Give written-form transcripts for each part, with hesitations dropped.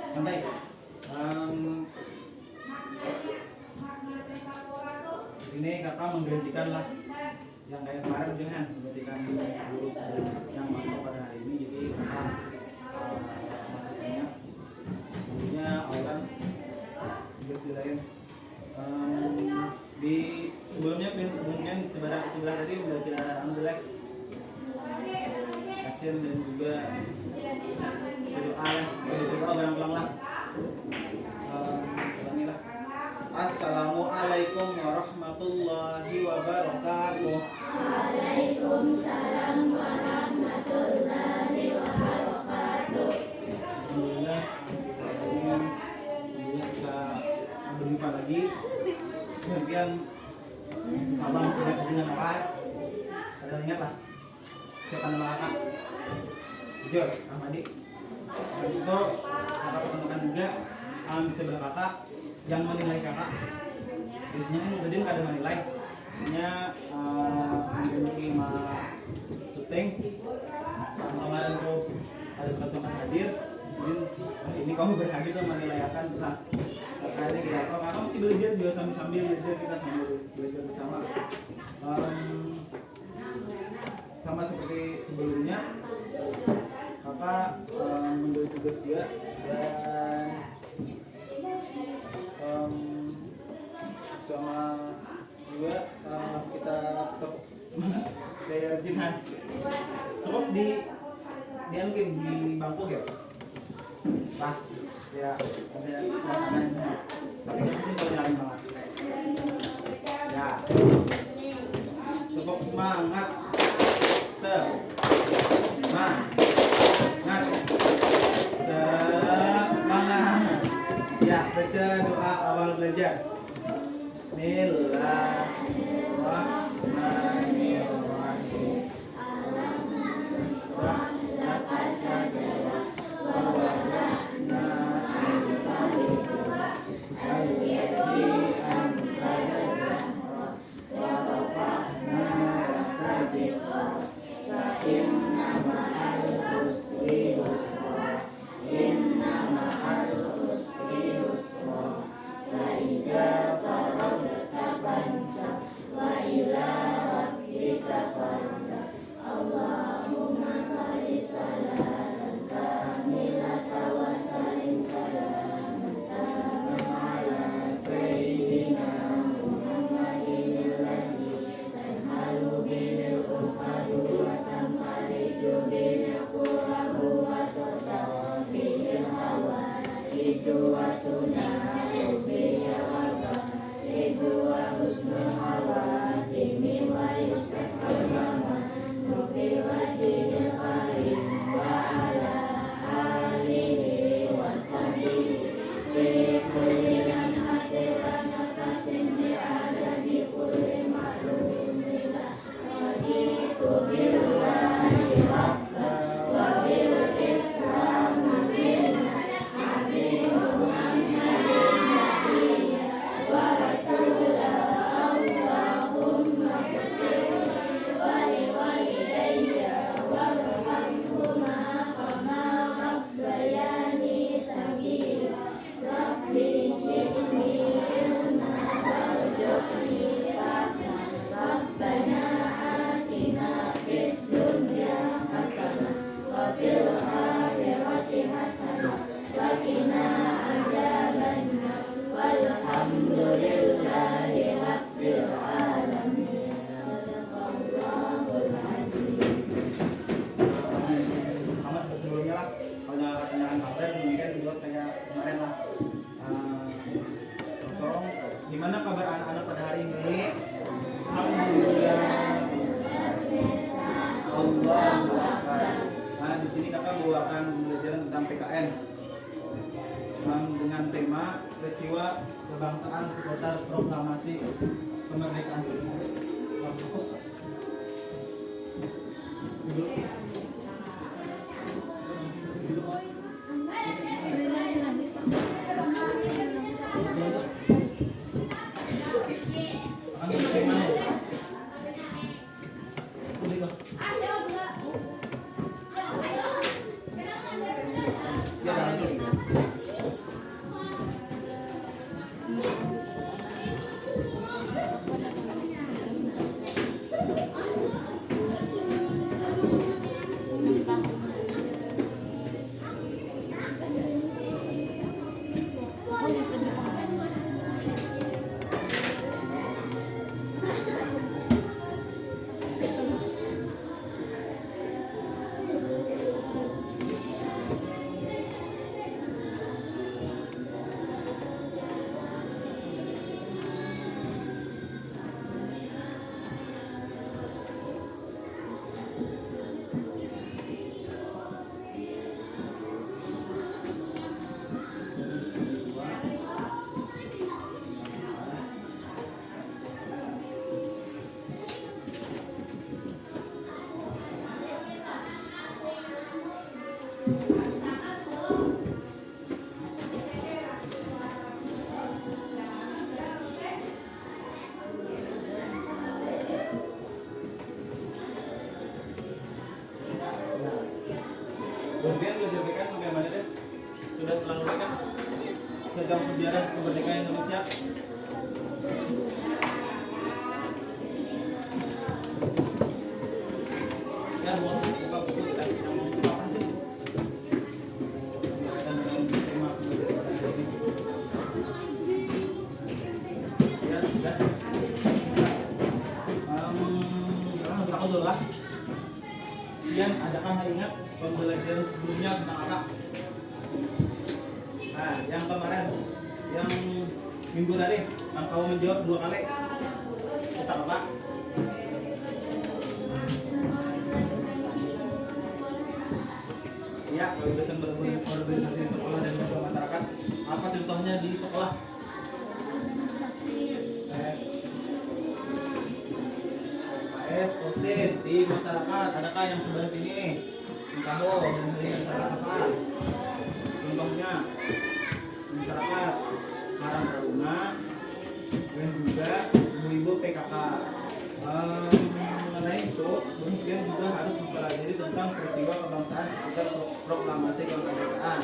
Santai. Ini kakak menggantikan lah yang kayak kemarin dengan menggantikan guru yang masuk pada hari ini. Jadi kakak masuknya gurunya orang Bismillahirrahmanirrahim. Di sebelumnya mungkin sebelah tadi membaca alhamdulillah kasihan dan juga doa barang-barang lah. Assalamualaikum warahmatullahi wabarakatuh. Waalaikumsalam warahmatullahi wabarakatuh. Alhamdulillah, kita berjumpa lagi. Kemudian salam sudah dengan kakak. Ada ingat lah siapa nama kakak? Jujur, Ahmadi. Habis itu kakak pertemukan juga di sebelah kakak yang menilai kakak. Biasanya kan tadi nggak ada menilai. Biasanya memiliki syuting. Kemarin tuh ada teman-teman hadir. Jadi ini kamu berhadir tuh menilai akan benar. Kayaknya kita kakak masih belajar juga sambil belajar, kita sambil belajar bersama. Sama seperti sebelumnya, kakak memberi tugas dia dan sama juga kita tetap semangat kayak Jinhan. Cukup di mungkin di bangku ya, nah ya ada suasananya, tapi nggak mungkin kalau nyalain banget ya. Cukup semangat, semangat ya. Baca doa awal belajar. Bismillahirrahmanirrahim. peristiwa kebangsaan seputar proklamasi kemerdekaan. Fokus. Duduk. Kemudian belajar BK bagaimana deh? Sudah selalu kan? Tentang sejarah kemerdekaan Indonesia. Ya, mau buka buku kita yang mau buka apa sih? Ya, sudah. Sekarang dulu lah. Kemudian adakah ingat pembelajaran sebelumnya tentang apa? Nah, yang kemarin, yang minggu tadi, yang kamu menjawab 2 kali tentang apa? Ya, kebebasan berorganisasi di sekolah dan juga masyarakat. Apa contohnya di sekolah? KS, OSIS di masyarakat. Adakah yang sebelah sini? Tahu dan salah apa? Contohnya masyarakat Karang Taruna dan juga ibu-ibu PKK. Mengenai itu, kemudian juga harus mempelajari tentang peristiwa kebangsaan seputar proklamasi kemerdekaan.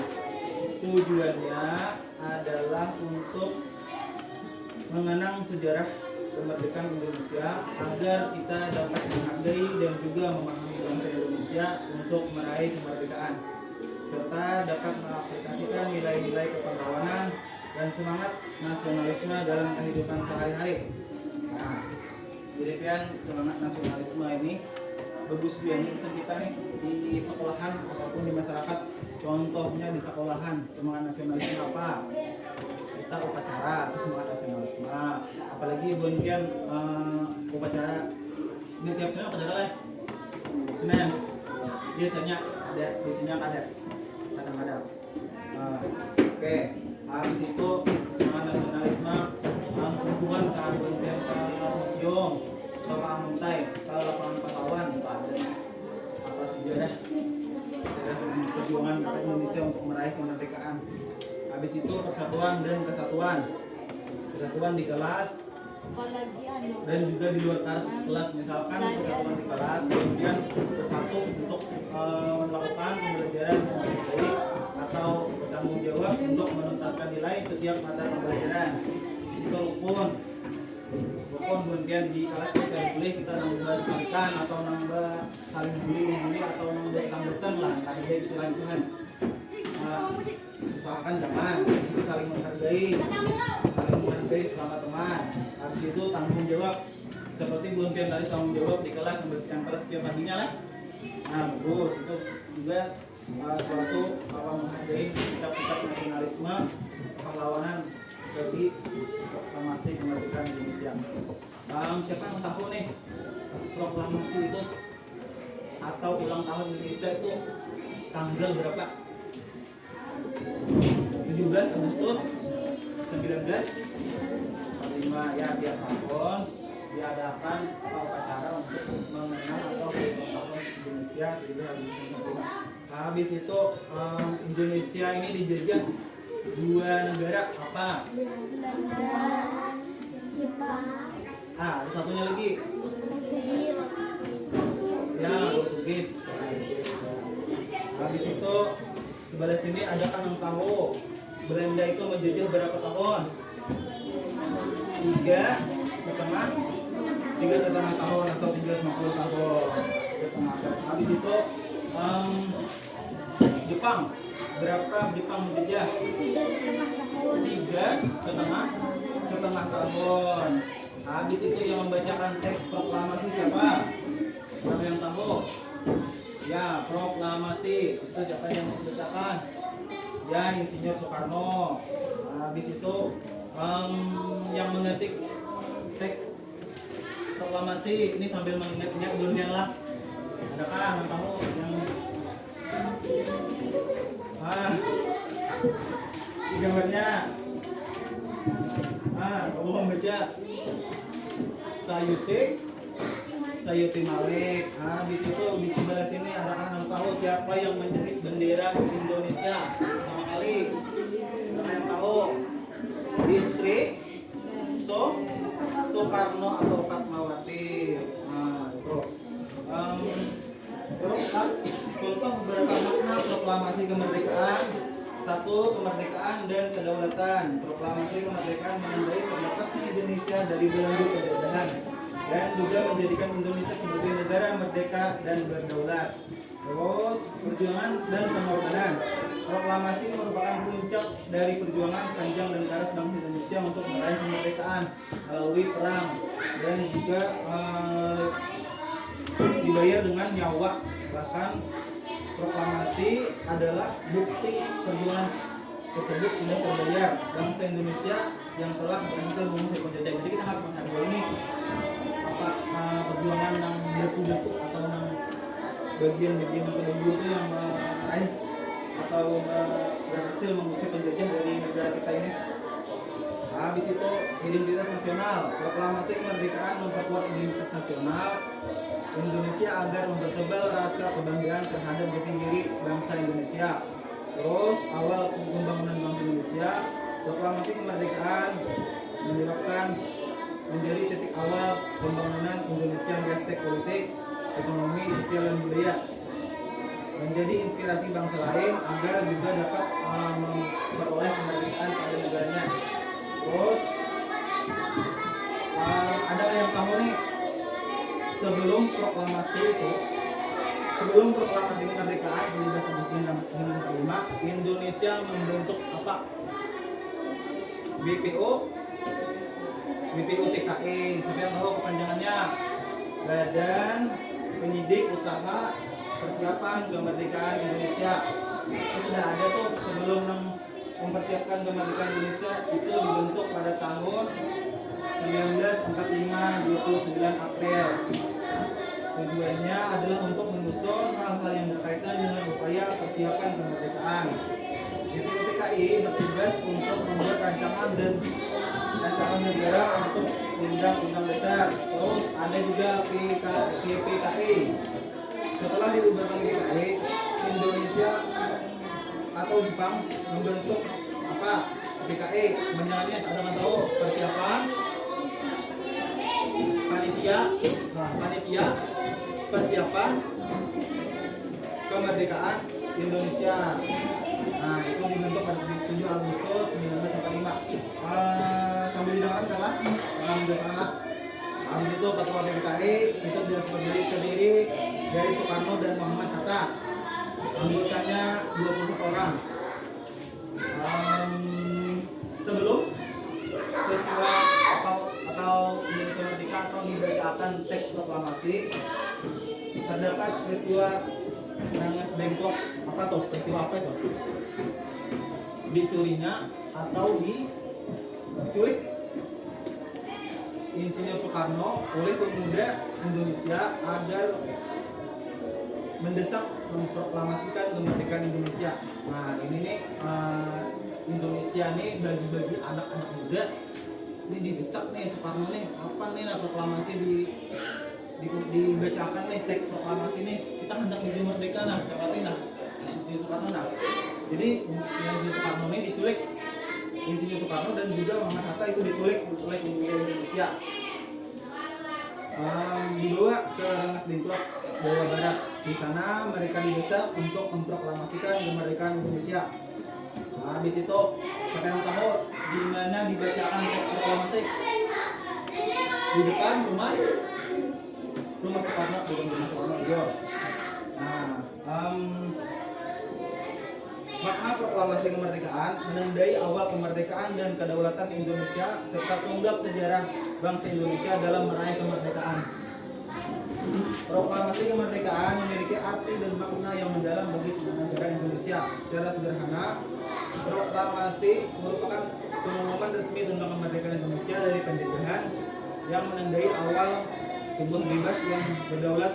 Tujuannya adalah untuk mengenang sejarah kemerdekaan Indonesia agar kita dapat menghargai dan juga memahami bangsa Indonesia untuk meraih kemerdekaan, serta dapat mengaplikasikan nilai-nilai kepahlawanan dan semangat nasionalisme dalam kehidupan sehari-hari. Nah, jadi pian semangat nasionalisme ini bagus biar kita nih di sekolahan ataupun di masyarakat. Contohnya di sekolahan semangat nasionalisme apa? Kita upacara atau semangat nasionalisme. Apalagi bukan upacara. Setiap sana upacara lah. Senin biasanya ada kadang-kadang. Oke. Habis itu semangat nasionalisme hubungan saat berpergian ke museum, ke Pamuntai, ke lapangan pahlawan itu ada. Apa sejarah perjuangan rakyat Indonesia untuk meraih kemerdekaan. Habis itu persatuan dan kesatuan di kelas dan juga di luar kelas, misalkan persatuan di kelas, kemudian bersatu untuk melakukan pembelajaran baik atau bertanggung jawab untuk menuntaskan nilai setiap mata pembelajaran. Di situ rukun kemudian di kelas kita boleh kita nambah sangkan atau nambah saling bully atau nambah sambutan lah, ada istilah Tuhan. Usahakan jangan, saling menghargai selama teman. Habis itu tanggung jawab, seperti bukan tadi tanggung jawab di kelas, membersihkan kelas setiap paginya lah. Nah bagus, itu juga suatu menghargai sikap-sikap nasionalisme pahlawanan bagi proklamasi kemerdekaan Indonesia. Siapa yang tahu nih proklamasi itu atau ulang tahun Indonesia itu tanggal berapa? 17 Agustus 1945 ya, tiap tahun diadakan upacara untuk mengenang atau ulang tahun Indonesia 1745. Habis itu Indonesia ini dijajah dua negara apa? Jepang, Ada satunya lagi. Portugis, Ya, Portugis. Habis itu sebelah sini ada Kanang Tahu. Belanda itu menjajah berapa tahun? Tiga setengah tahun atau 350 tahun. Habis itu Jepang. Berapa Jepang menjajah? 3,5 tahun. Tiga setengah tahun. Habis itu yang membacakan teks proklamasi siapa? Siapa yang tahu? Ya, proklamasi itu siapa yang membacakan? Ya, Insinyur Soekarno. Habis itu yang mengetik teks proklamasi ini sambil mengingat-ingat durian lah. Adakah yang tahu yang di gambarnya? Kamu membaca Sayuti Malik. Habis itu di sebelah sini adakah yang tahu siapa yang menjerit bendera Indonesia pertama kali? Adakah yang tahu? Istri Soekarno atau Fatmawati. Itu. Terus contoh beberapa makna proklamasi kemerdekaan. 1. Kemerdekaan dan kedaulatan. Proklamasi kemerdekaan menandai terbebasnya Indonesia dari belenggu penjajahan dan juga menjadikan Indonesia sebagai negara merdeka dan berdaulat. Terus perjuangan dan pengorbanan. Proklamasi merupakan puncak dari perjuangan panjang dan keras bangsa Indonesia untuk meraih kemerdekaan melalui perang dan juga dibayar dengan nyawa. Bahkan proklamasi adalah bukti perjuangan tersebut sudah terbayar bangsa Indonesia yang telah berhasil mengusir penjajah. Jadi kita harus menghargai perjuangan yang betul-betul atau yang bagian-bagian pendahulu itu yang meraih atau berhasil mengusir penjajah dari negara kita ini. Habis itu identitas nasional. Proklamasi kemerdekaan memperkuat identitas nasional Indonesia agar mempertebal rasa kebanggaan terhadap jati diri bangsa Indonesia. Terus awal pembangunan bangsa Indonesia, proklamasi kemerdekaan menyebabkan menjadi titik awal pembangunan Indonesia di aspek politik, ekonomi, sosial dan budaya. Menjadi inspirasi bangsa lain agar juga dapat memperoleh kemerdekaan pada negaranya. Terus ada yang tahu nih sebelum proklamasi kemerdekaan 1745 Indonesia membentuk apa? BPO TKI. Siapa yang tahu kepanjangannya? Badan Penyidik Usaha Persiapan Kemerdekaan Indonesia. Itu sudah ada tuh sebelum mempersiapkan kemerdekaan Indonesia, itu dibentuk pada tahun 1945 29 April. Tujuannya adalah untuk menyusun hal-hal yang berkaitan dengan upaya persiapan kemerdekaan. BPUPKI bertugas untuk membuat rancangan negara untuk undang-undang dasar. Terus ada juga PPKI. Setelah dibubarkan PPKI, Indonesia atau Jepang membentuk apa? PPKI. Menjalannya ada nggak tahu? Persiapan panitia persiapan kemerdekaan Indonesia. Nah, itu dibentuk pada 7 Agustus 1945. Sambil didengarkan salah, jangan. Habis itu ketua PPKI itu terdiri dari Soekarno dan Muhammad Hatta. Anggotanya 20 orang. Sebelum peristiwa atau Indonesia Merdeka atau dibacakan teks proklamasi, terdapat peristiwa Nangas Bengkok. Apa tuh? Peristiwa apa itu? Dicurinya atau diculik Insinyur Soekarno oleh pemuda Indonesia agar mendesak memproklamasikan kemerdekaan Indonesia. Nah, ini nih Indonesia nih bagi-bagi anak-anak muda ini didesak nih Soekarno nih apa nih nah proklamasi dibacakan nih teks proklamasi nih kita hendak menjadi merdeka nah capatin nah Insinyur Soekarno nah jadi Insinyur Soekarno ini diculik Insinyur Soekarno dan juga Muhammad Hatta itu diculik oleh Indonesia dibawa ke Rengas Dengklok Jawa Barat. Di sana mereka didesak untuk memproklamasikan kemerdekaan Indonesia. Nah, di situ siapa yang tahu di mana dibacakan teks proklamasi? Di depan rumah Soekarno, bukan rumah Soekarno juga. Nah, makna proklamasi kemerdekaan menandai awal kemerdekaan dan kedaulatan Indonesia serta tonggak sejarah bangsa Indonesia dalam meraih kemerdekaan. Proklamasi kemerdekaan memiliki arti dan makna yang mendalam bagi seluruh negara Indonesia. Secara sederhana, proklamasi merupakan pengumuman resmi tentang kemerdekaan Indonesia dari penjajahan yang menandai awal sebuah bebas yang berdaulat.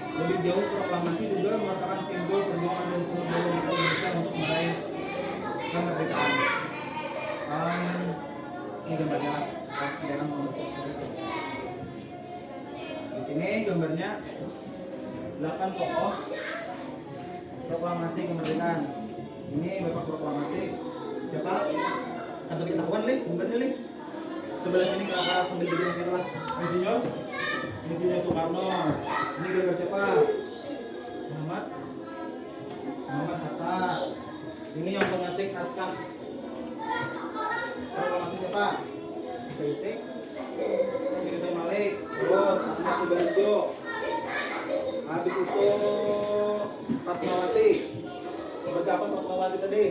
Lebih jauh, proklamasi juga merupakan simbol perjuangan dan pengorbanan Indonesia untuk meraih kemerdekaan. Ini gambarnya, jangan membaca. Di sini gambarnya 8 tokoh proklamasi kemerdekaan. Ini bapak proklamasi. Siapa? Kan tadi ketahuan nih, gambarnya nih. Sebelah sini kakak sambil bikin siapa? Insinyur Soekarno. Ini gambar siapa? Muhammad Hatta. Ini yang pengetik naskah proklamasi siapa? Basic. Cerita Malik. Terus Ahmad Subarjo. Habis itu Fatmawati. Sebagai apa Fatmawati tadi?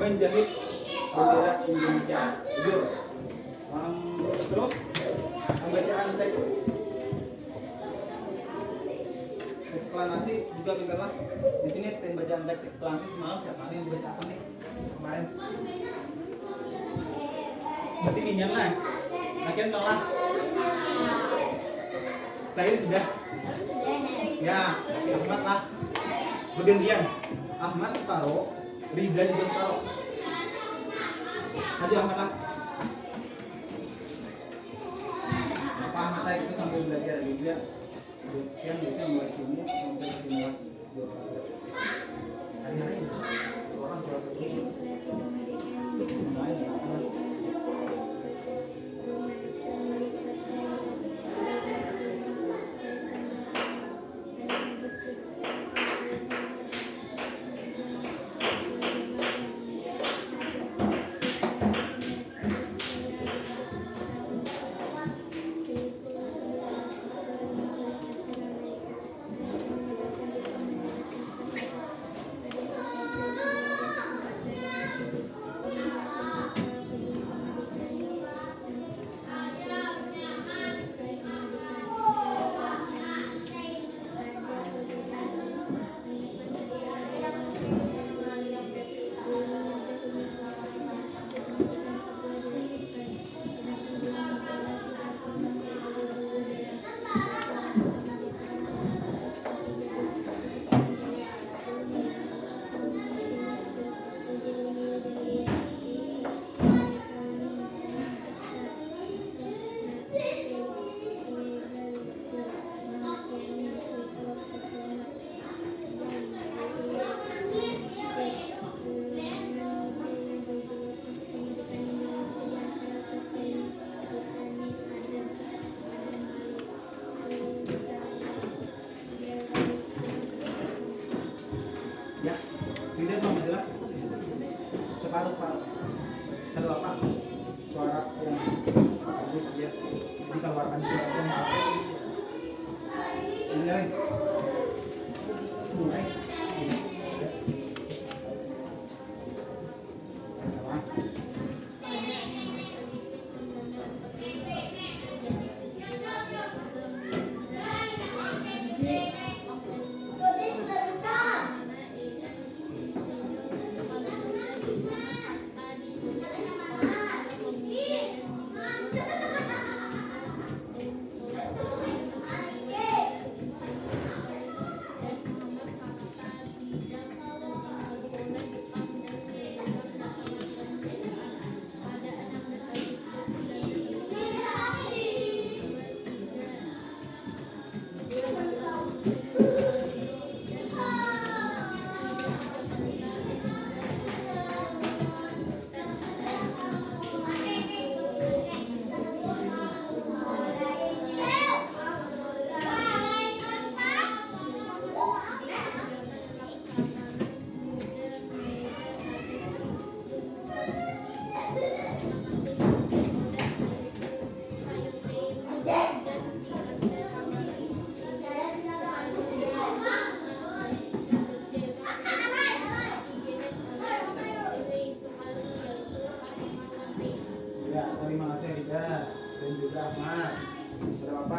Menjahit bendera Indonesia. Jujur. Terus pembacaan teks eksplanasi juga pintarlah. Di sini pembacaan teks eksplanasi semalam siapa nih yang dibaca apa nih kemarin? Berarti minyan lah. Makin tolak. Saya sudah. Ya, si Ahmad lah. Bergantian. Ahmad separuh, Rida juga separuh. Aja Ahmad lah. Pak Ahmad lah itu sambil belajar juga. Yang itu yang mulai sini sampai sini lah. Hari-hari orang suara kecil. Separuh. Satu apa? Suara yang bagus ya. Dikeluarkan suara yang mulai.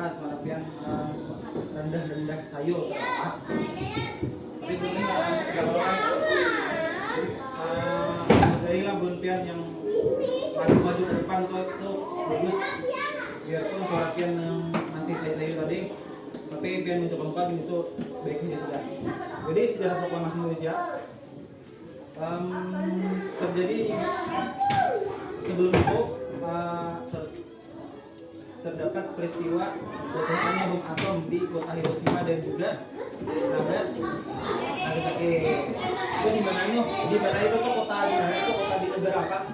suara pian rendah-rendah sayur apa. Tapi bunyi kalau dari labun pian yang maju-maju ke depan tuh itu bagus. Biarpun suara pian yang masih sayur tadi, tapi pian mencoba lupa itu baik aja sudah. Jadi sejarah proklamasi Indonesia terjadi sebelum itu terdapat peristiwa ledakannya bom atom di kota Hiroshima dan juga Nagasaki. Itu di mana itu? Di mana itu tuh kota di mana itu kota di negara apa?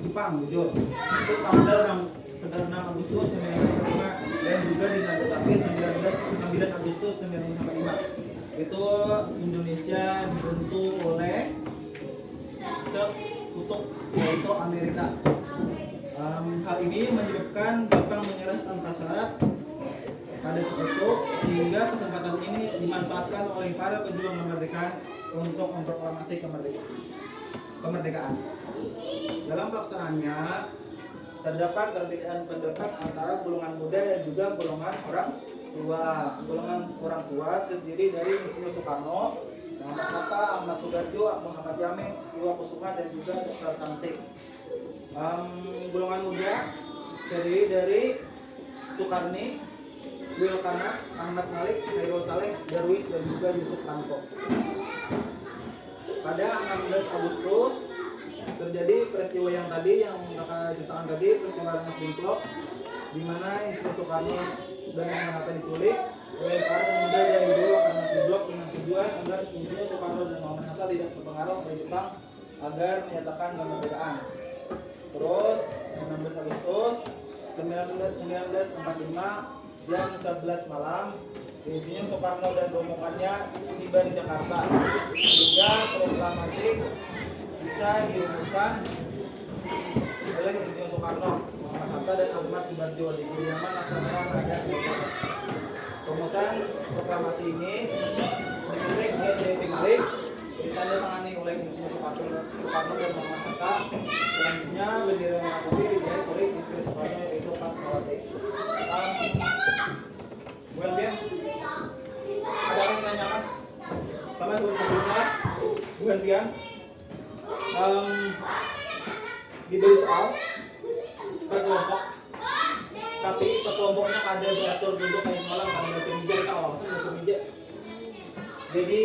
Jepang, jujur. Itu tanggal 6 Agustus 1945 dan juga di Nagasaki 9 Agustus 1945. Itu Indonesia dibentuk oleh sekutu yaitu Amerika. Hal ini menyebabkan Jepang menyerah tanpa syarat pada sekutu, sehingga kesempatan ini dimanfaatkan oleh para pejuang kemerdekaan untuk memproklamasi kemerdekaan. Dalam pelaksanaannya terdapat perbedaan pendapat antara golongan muda dan juga golongan orang tua. Golongan orang tua terdiri dari Insinyur Soekarno, Muhammad Hatta, Ahmad Sudarjo, Muhammad Yamin, Iwa Kusuma, dan juga Dr. Samsik. Golongan muda terdiri dari Soekarni, Wilkana, Ahmad Malik, Hairul Saleh, Darwis, dan juga Yusuf Tanto. Pada 16 Agustus terjadi peristiwa yang tadi yang kakak ceritakan tadi, peristiwa Rengas Dengklok, di mana Insinyur Soekarno dan Muhammad Hatta diculik oleh para pemuda yang dulu akan Dengklok dengan tujuan agar Insinyur Soekarno dan Muhammad Hatta tidak berpengaruh oleh Jepang agar menyatakan kemerdekaan. Terus 16 Agustus 1945 jam 11 malam, Insinyur Soekarno dan rombongannya tiba di Jakarta hingga proklamasi bisa dirumuskan oleh Insinyur Soekarno, Muhammad Hatta, dan Ahmad Sudarjo di kediaman Laksamana Raja Singapura. Rumusan proklamasi ini ditulis oleh C.P. Malik, ditandatangani oleh Insinyur Soekarno dan Muhammad Hatta. Selanjutnya bendera merah putih dijahit oleh istri Soekarno yaitu Fatmawati. Bukan dia? Ada yang menanyakan? Sama sebelumnya, bukan dia? Diberi soal per kelompok, tapi per kelompoknya ada beratur duduk kayak semalam karena ada meja, kita awasin ada meja. Jadi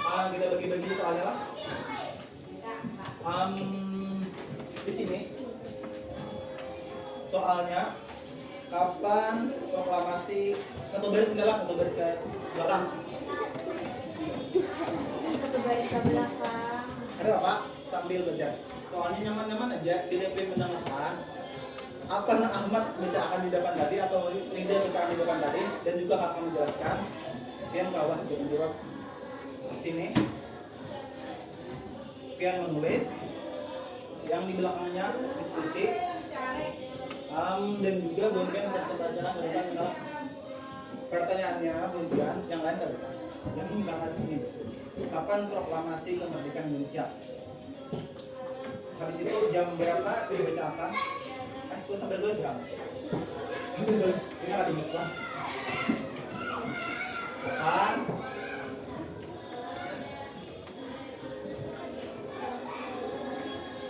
kita bagi-bagi soalnya lah. Di sini soalnya kapan proklamasi, satu baris ke belakang. Satu baris ke belakang. Ada Pak sambil baca. Soalnya nyaman-nyaman aja, tidak perlu mendengarkan. Apa yang Ahmad bacakan di depan tadi atau Linda bacakan di depan tadi dan juga kakak menjelaskan. Pian bawah juga menjawab. Sini. Pian menulis. Yang di belakangnya diskusi. Dan juga Bonpian bersebasana memberikan pertanyaannya Bonpian, yang lain nggak bisa. Yang belakang di sini. Kapan proklamasi kemerdekaan Indonesia? Habis itu jam berapa dibacakan? Itu sampai tulis kan? Sampai tulis. Ini nggak diingat lah. Kapan?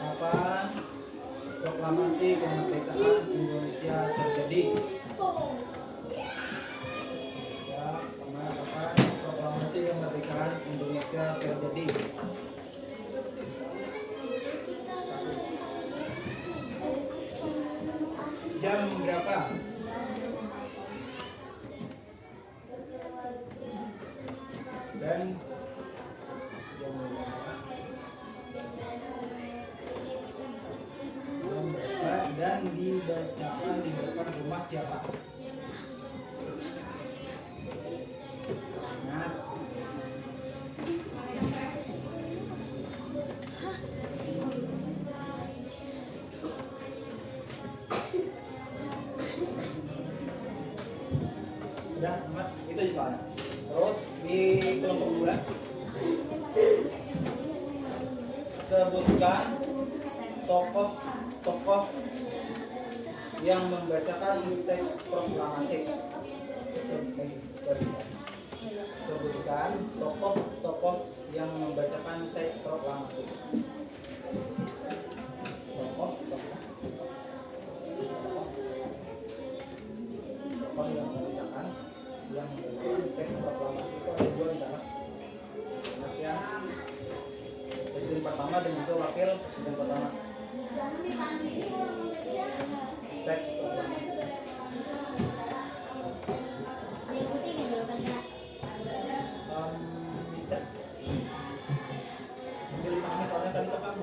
Kapan proklamasi kemerdekaan Indonesia terjadi? Ya, kapan proklamasi kemerdekaan Indonesia terjadi? Jam berapa? Dan dan dibacakan di depan rumah siapa? Ingat. Udah, amat. Itu aja soalnya. Terus di kelompok 2 sebutkan tokoh-tokoh yang membacakan teks proklamasi. tokoh yang mengerjakan yang memberikan teks proklamasi itu ada dua adalah pengertian presiden pertama dan juga wakil presiden pertama. Teks proklamasi. Yang putih nggak jawabannya? Bisa. Pilih soalnya tadi kan kapan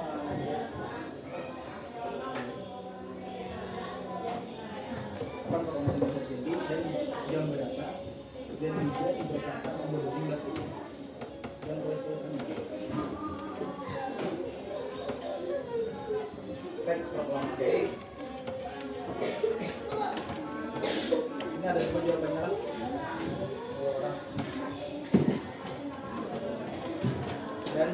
pertemuan terjadi dan jam berapa dan juga dibacakan nomor jumlah itu dan terus-terusan. Teks proklamasi ini ada dua jawabannya lah. Dua orang dan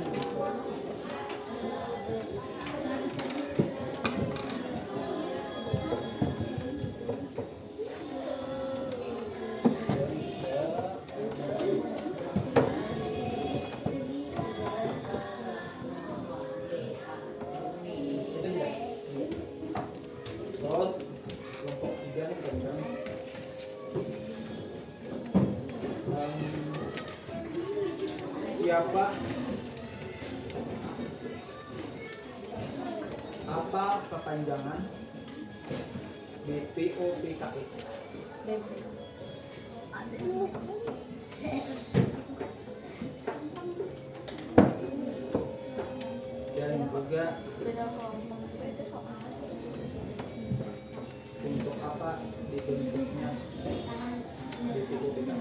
terus kelompok 3 nih tentang siapa apa kepanjangan BPOPKI? Dan juga untuk apa dibentuknya BPOPKI?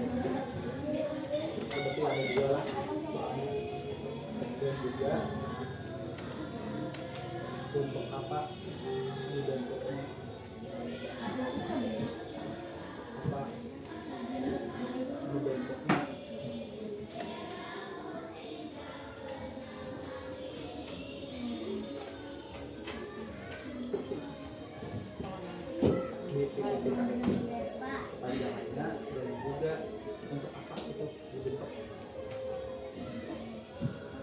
Seperti ada dua lah. Dan juga untuk apa dibentuknya apa dibentuknya BPOPKI panjangannya dan juga untuk apa itu dibentuk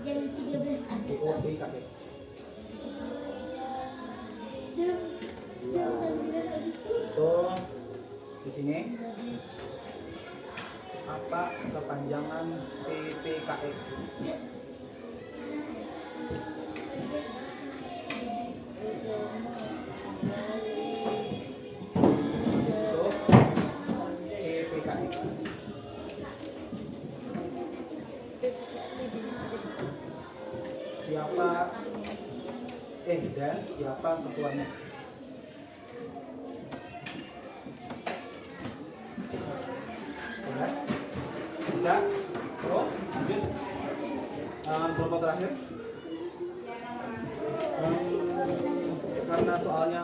Jam 13 Agustus. BPOPKI. Itu di sini apa kepanjangan PPKI? Itu PPKI. Siapa dan siapa ketuanya? Bisa? Terus lanjut. Kelompok terakhir. Karena soalnya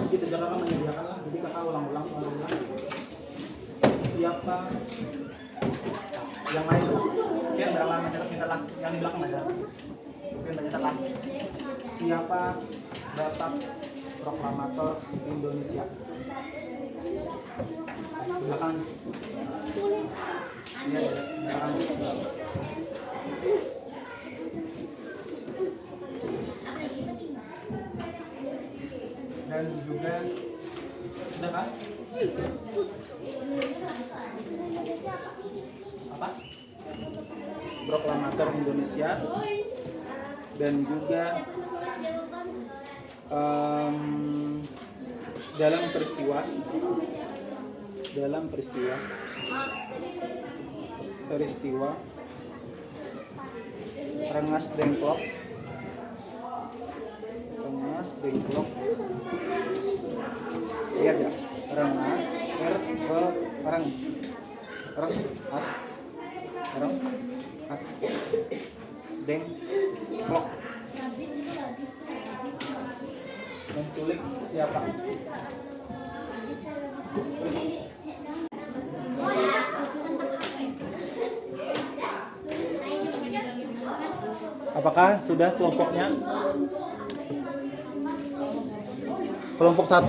kita jangan menyediakan lah, jadi kakak ulang-ulang. Siapa yang lain? Yang berapa mencatat lah, yang di belakang aja. Mungkin mencatat lah. Siapa Bapak Proklamator Indonesia? Belakang. Iya, belakang. Dan juga sudah kan? Apa? Proklamator Indonesia dan juga dalam peristiwa Rengas Dengklok iya tidak Rengas Dengklok menculik siapa? Apakah sudah kelompoknya? Kelompok 1.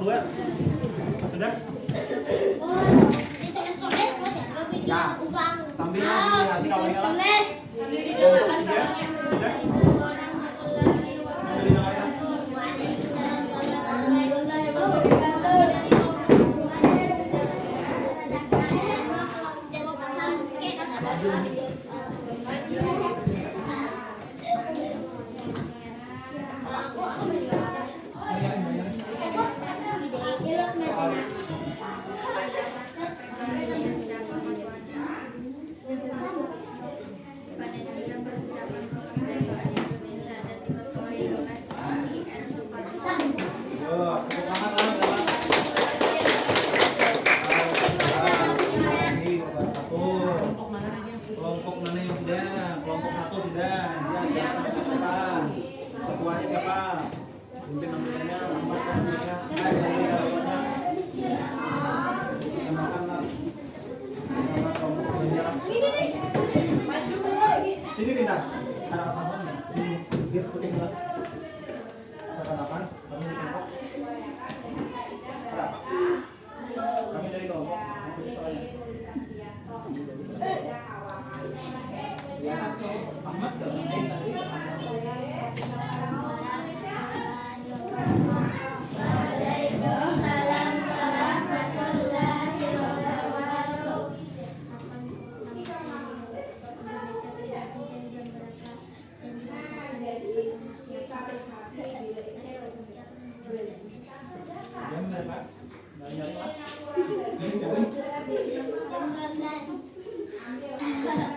2. Sudah? Oh, ditulis-tulis kok ya. Bikin Ya. ubang. Sambil lagi nanti kawannya lah. Tulis. Kelompok 3. Sudah? Ambil yang lain. Kelompok mana yang sudah? Kelompok 1 sudah. Dia siapa? Ketuanya siapa? Pimpin namanya, nama namanya. Saya namanya. Namakanlah. Nama kelompok namanya. Sini Bintang. Ada apa nih? Sini. Biar kuning lah. Siapa kapan? Kami di kelompok. Berapa? Kami dari kelompok. Ahmad Waalaikumsalam warahmatullahi wabarakatuh. jam berapa? Banyak Pak. Jalan.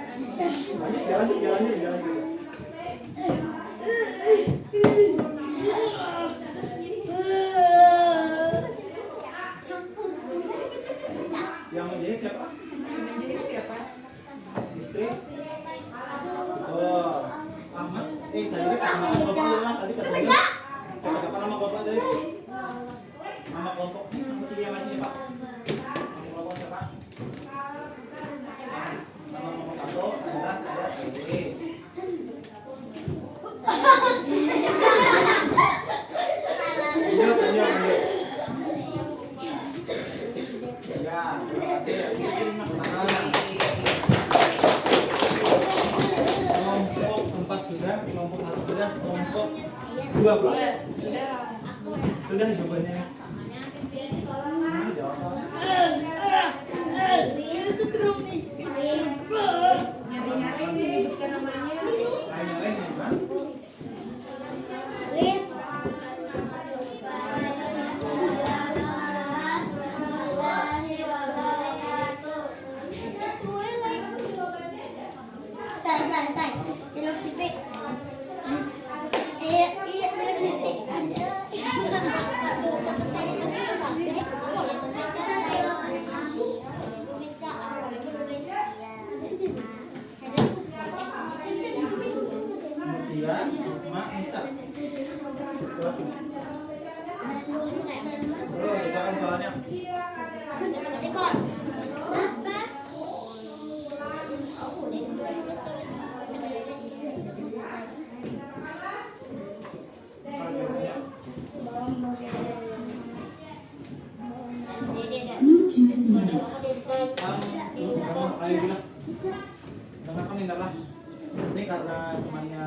Yang menjahit siapa? Istri? Oh, Ahmad. Saya ini nama kelompok tadi katanya. Siapa nama bapak tadi? Nama kelompok. Nama dia lagi ya Pak. Nama kelompok siapa? Nama kelompok 1 adalah saya sendiri. Lanjut. Ya, terima kasih. Kelompok 4 sudah, kelompok 1 sudah, kelompok 2 Pak. Sudah jawabannya. Jawab. Jangan soalnya. Ini karena temannya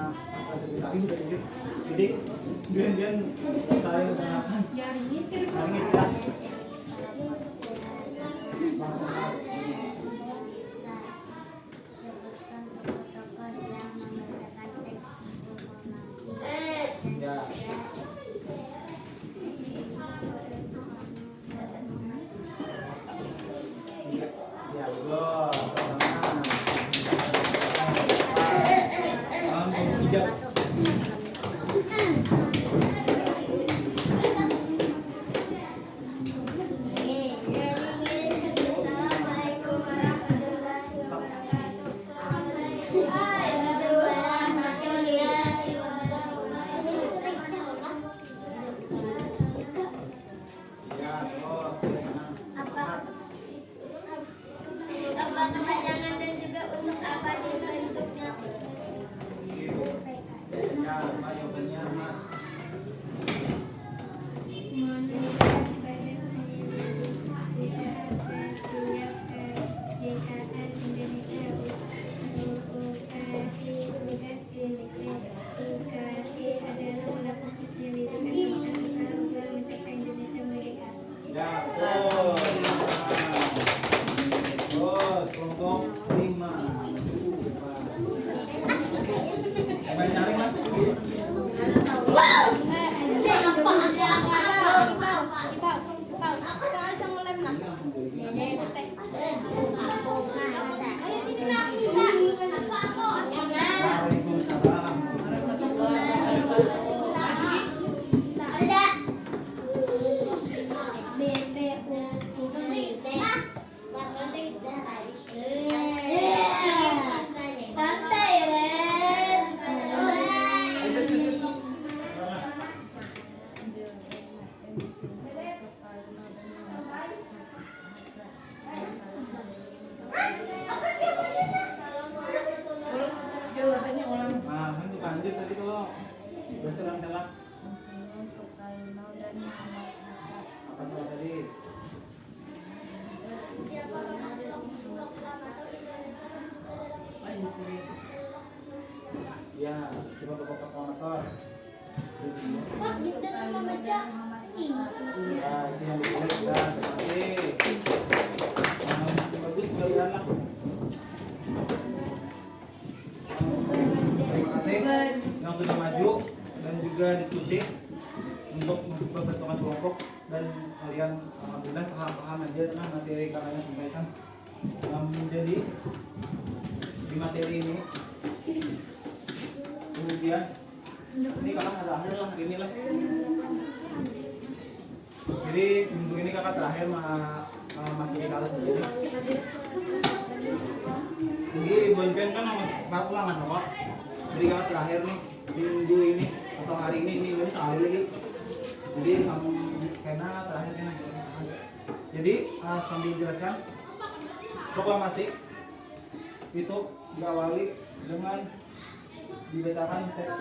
tadi sidik dia saya menggunakan ini tidak Ya, itu yang dipilih dan bagus kalian lah. Terima kasih yang sudah maju dan juga diskusi untuk membentukkan kelompok dan kalian alhamdulillah paham aja tentang materi kalian sampaikan. Jadi di materi ini kemudian ini kakak ada akhir lah hari ini lah. Jadi minggu ini kakak terakhir masih di kelas di sini. Jadi Ibu Impian kan mau ulangan kok. Jadi kakak terakhir nih di minggu ini atau hari ini sekali lagi. Jadi karena terakhir kan. Jadi sambil jelaskan proklamasi itu diawali dengan dibacakan teks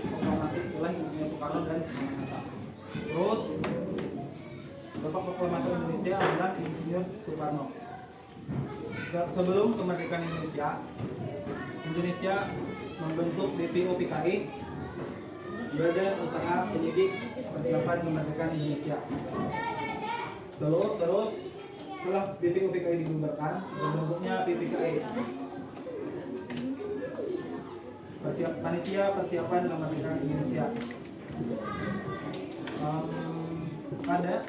proklamasi oleh Insinyur Soekarno dan Soekarno-Hatta. Terus Bapak Proklamator Indonesia adalah Insinyur Soekarno. Sebelum kemerdekaan Indonesia membentuk BPUPKI, Badan Usaha Penyidik Persiapan Kemerdekaan Indonesia. Terus setelah BPUPKI dibubarkan, bentuknya PPKI. Panitia Persiapan Kemerdekaan Indonesia. Pada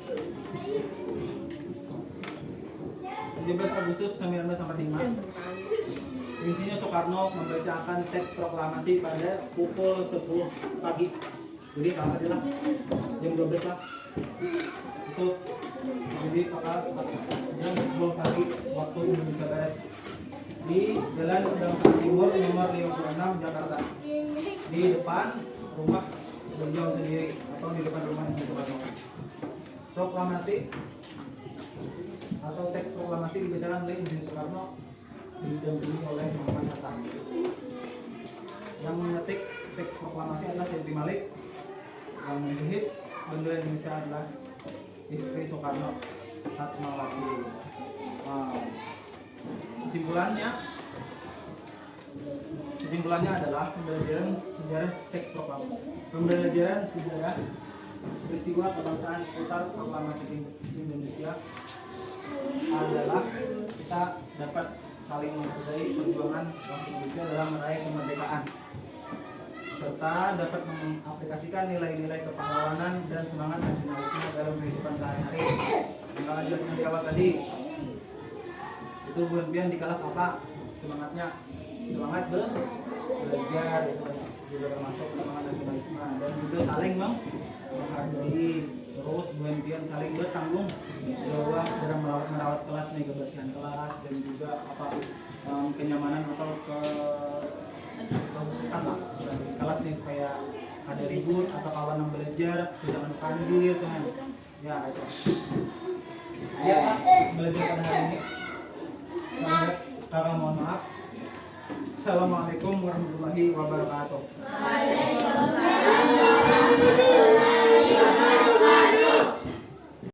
17 Agustus 1945, Insinyur Soekarno membacakan teks proklamasi pada pukul 10 pagi. Jadi salah tadi lah, jam 12 lah. Itu jadi jam 10 pagi waktu Indonesia Barat di Jalan Udang Timur nomor 56 Jakarta, di depan rumah beliau sendiri atau di depan rumah Insinyur Soekarno. Proklamasi atau teks proklamasi dibacakan oleh Insinyur Soekarno didampingi oleh Muhammad Hatta. Yang mengetik teks proklamasi adalah Siti Malik. Yang menjahit bendera Indonesia adalah istri Soekarno, Fatmawati. Kesimpulannya adalah pembelajaran sejarah teks proklamasi, pembelajaran sejarah peristiwa kebangsaan seputar proklamasi Indonesia adalah kita dapat saling menghargai perjuangan bangsa Indonesia dalam meraih kemerdekaan, serta dapat mengaplikasikan nilai-nilai kepahlawanan dan semangat nasionalisme dalam kehidupan sehari-hari. Yang kalian jelaskan di awal tadi, itu Bu Impian di kelas apa semangatnya? Semangat belajar, itu juga termasuk semangat nasionalisme dan juga saling menghargai. Terus Bu Impian saling bertanggung jawab dalam merawat kelas nih, kebersihan kelas dan juga kenyamanan atau kehusukan lah kelas nih, supaya ada ribut atau kawan yang belajar jangan panggil kan ya itu ya Pak, belajar pada hari ini. Kakak mohon maaf. Assalamualaikum warahmatullahi wabarakatuh. Waalaikumsalam warahmatullahi wabarakatuh.